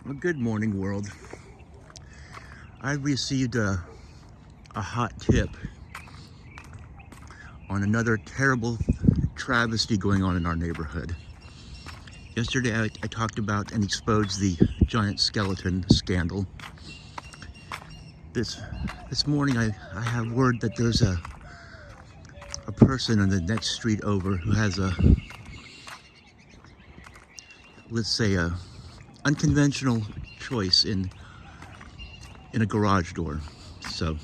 Well, good morning, world. I received a hot tip on another terrible travesty going on in our neighborhood. Yesterday, I talked about and exposed the giant skeleton scandal. This morning, I have word that there's a person on the next street over who has let's say, a unconventional choice in a garage door. So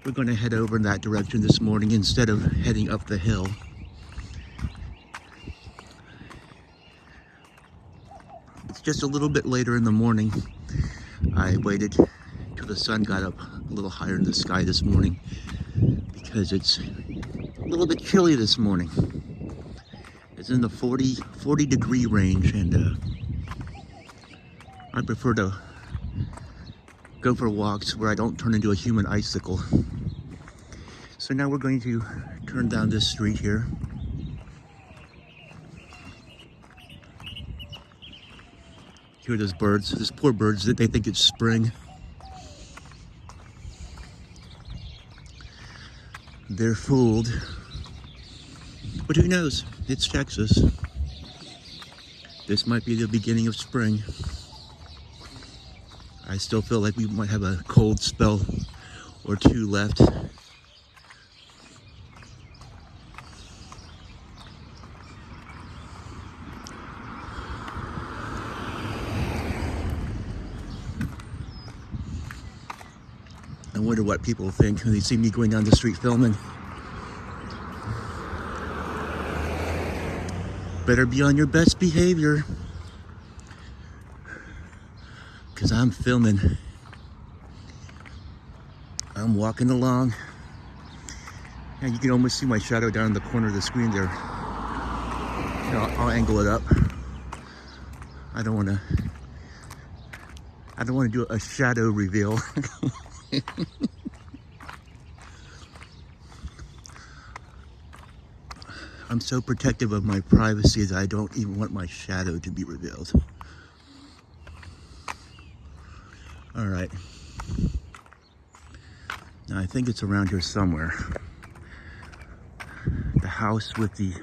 we're going to head over in that direction this morning instead of heading up the hill. It's just a little bit later in the morning. I waited till the sun got up a little higher in the sky this morning because it's a little bit chilly this morning. It's in the 40 degree range, and I prefer to go for walks where I don't turn into a human icicle. So now we're going to turn down this street here. Hear those birds, those poor birds, that they think it's spring. They're fooled. But who knows? It's Texas. This might be the beginning of spring. I still feel like we might have a cold spell or two left. I wonder what people think when they see me going down the street filming. Better be on your best behavior, because I'm filming. I'm walking along, and you can almost see my shadow down in the corner of the screen there. I'll angle it up. I don't want to do a shadow reveal. I'm so protective of my privacy that I don't even want my shadow to be revealed. All right. Now I think it's around here somewhere. The house with the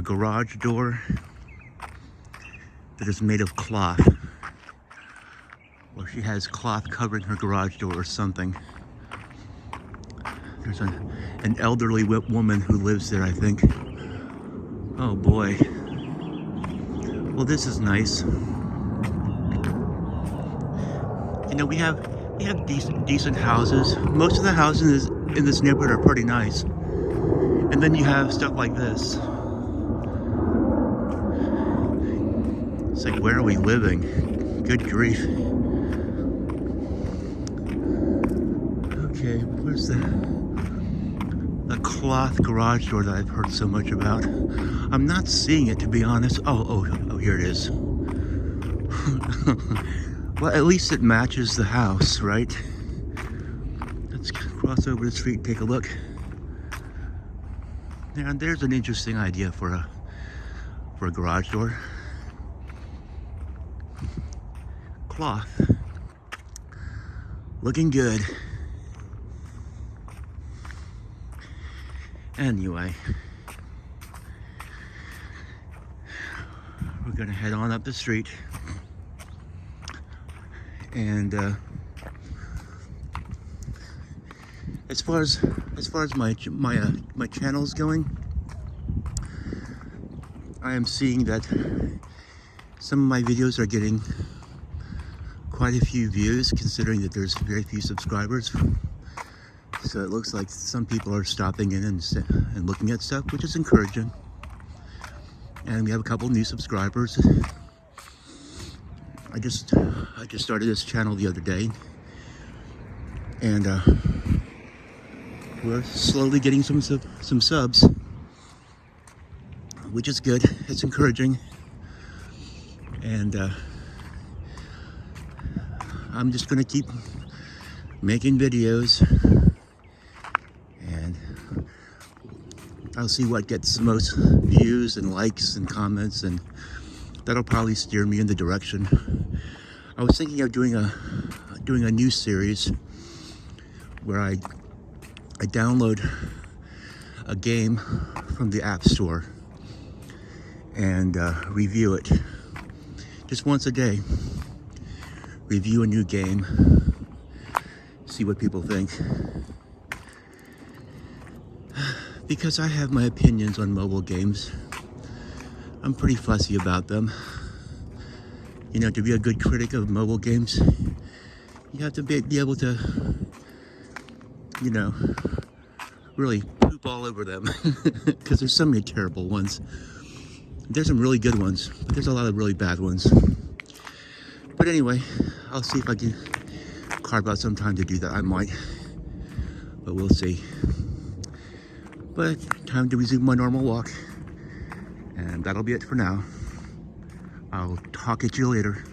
garage door that is made of cloth. Well, she has cloth covering her garage door or something. There's an elderly woman who lives there, I think. Oh boy. Well, this is nice. You know, we have decent houses. Most of the houses in this neighborhood are pretty nice. And then you have stuff like this. It's like, where are we living? Good grief. Okay, where's the cloth garage door that I've heard so much about? I'm not seeing it, to be honest. Oh, here it is. Well, at least it matches the house, right? Let's cross over the street and take a look. And there's an interesting idea for a garage door. Cloth. Looking good. Anyway, we're gonna head on up the street, and as far as my channel is going, I am seeing that some of my videos are getting quite a few views, considering that there's very few subscribers. So it looks like some people are stopping in and looking at stuff, which is encouraging. And we have a couple new subscribers. I just started this channel the other day, and we're slowly getting some subs, which is good. It's encouraging, and I'm just gonna keep making videos. I'll see what gets the most views and likes and comments, and that'll probably steer me in the direction. I was thinking of doing a new series where I download a game from the App Store and review it just once a day. Review a new game, see what people think. Because I have my opinions on mobile games. I'm pretty fussy about them. You know, to be a good critic of mobile games, you have to be able to, you know, really poop all over them. Because there's so many terrible ones. There's some really good ones, but there's a lot of really bad ones. But anyway, I'll see if I can carve out some time to do that. I might, but we'll see. But time to resume my normal walk. And that'll be it for now. I'll talk at you later.